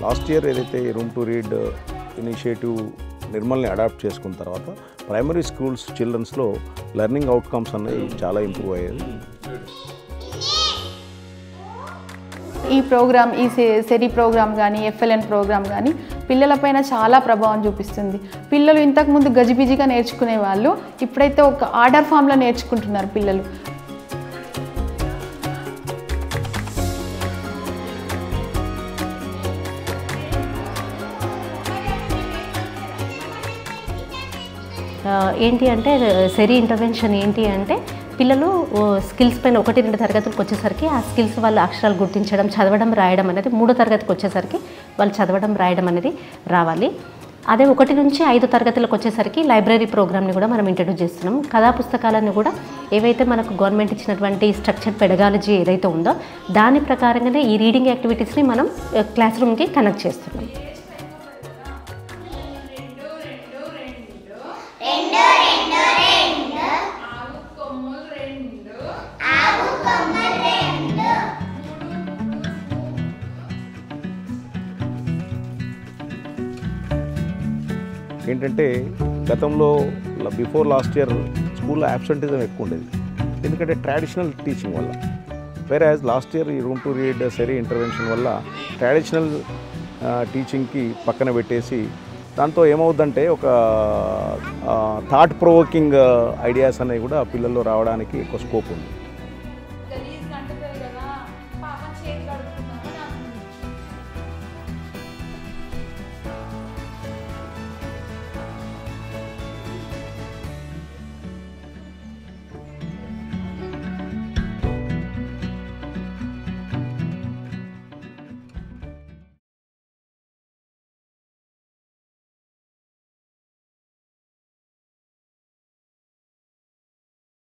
Last year ఏదైతే room to read initiative నిర్మల్ని adapt చేసుకున్న తర్వాత ప్రైమరీ స్కూల్స్ చిల్డ్రన్స్లో లెర్నింగ్ అవుట్కమ్స్ అనేవి చాలా ఇంప్రూవ్ అయ్యాయి. ఈ ప్రోగ్రామ్, ఈ సెరీ ప్రోగ్రామ్ కానీ, ఎఫ్ఎల్ఎన్ ప్రోగ్రామ్ కానీ పిల్లలపైన చాలా ప్రభావం చూపిస్తుంది. పిల్లలు ఇంతకుముందు గజిబిజిగా నేర్చుకునే వాళ్ళు ఇప్పుడైతే ఒక ఆర్డర్ ఫామ్లో నేర్చుకుంటున్నారు పిల్లలు. ఏంటి అంటే సెరీ ఇంటర్వెన్షన్ ఏంటి అంటే పిల్లలు స్కిల్స్ పైన 1-2 తరగతులకు వచ్చేసరికి ఆ స్కిల్స్ వాళ్ళు అక్షరాలు గుర్తించడం, చదవడం, రాయడం అనేది 3వ తరగతికి వచ్చేసరికి వాళ్ళు చదవడం, రాయడం అనేది రావాలి. అదే 1 నుంచి 5 తరగతులకు వచ్చేసరికి లైబ్రరీ ప్రోగ్రామ్ని కూడా మనం ఇంట్రడ్యూస్ చేస్తున్నాం. కథా పుస్తకాలను కూడా ఏవైతే మనకు గవర్నమెంట్ ఇచ్చినటువంటి స్ట్రక్చర్డ్ పెడగాలజీ ఏదైతే ఉందో దాని ప్రకారంగానే ఈ రీడింగ్ యాక్టివిటీస్ని మనం క్లాస్ రూమ్కి కనెక్ట్ చేస్తున్నాం. ఏంటంటే గతంలో బిఫోర్ లాస్ట్ ఇయర్ స్కూల్లో యాబ్సెంటిజం ఎక్కువ ఉండేది, ఎందుకంటే ట్రెడిషనల్ టీచింగ్ వల్ల. వేరేజ్ లాస్ట్ ఇయర్ ఈ రూమ్ టు రీడ్ సెరీ ఇంటర్వెన్షన్ వల్ల ట్రెడిషనల్ టీచింగ్కి పక్కన పెట్టేసి దాంతో ఏమవుద్దంటే ఒక థాట్ ప్రొవోకింగ్ ఐడియాస్ అనేవి కూడా పిల్లల్లో రావడానికి ఎక్కువ స్కోప్ ఉంది.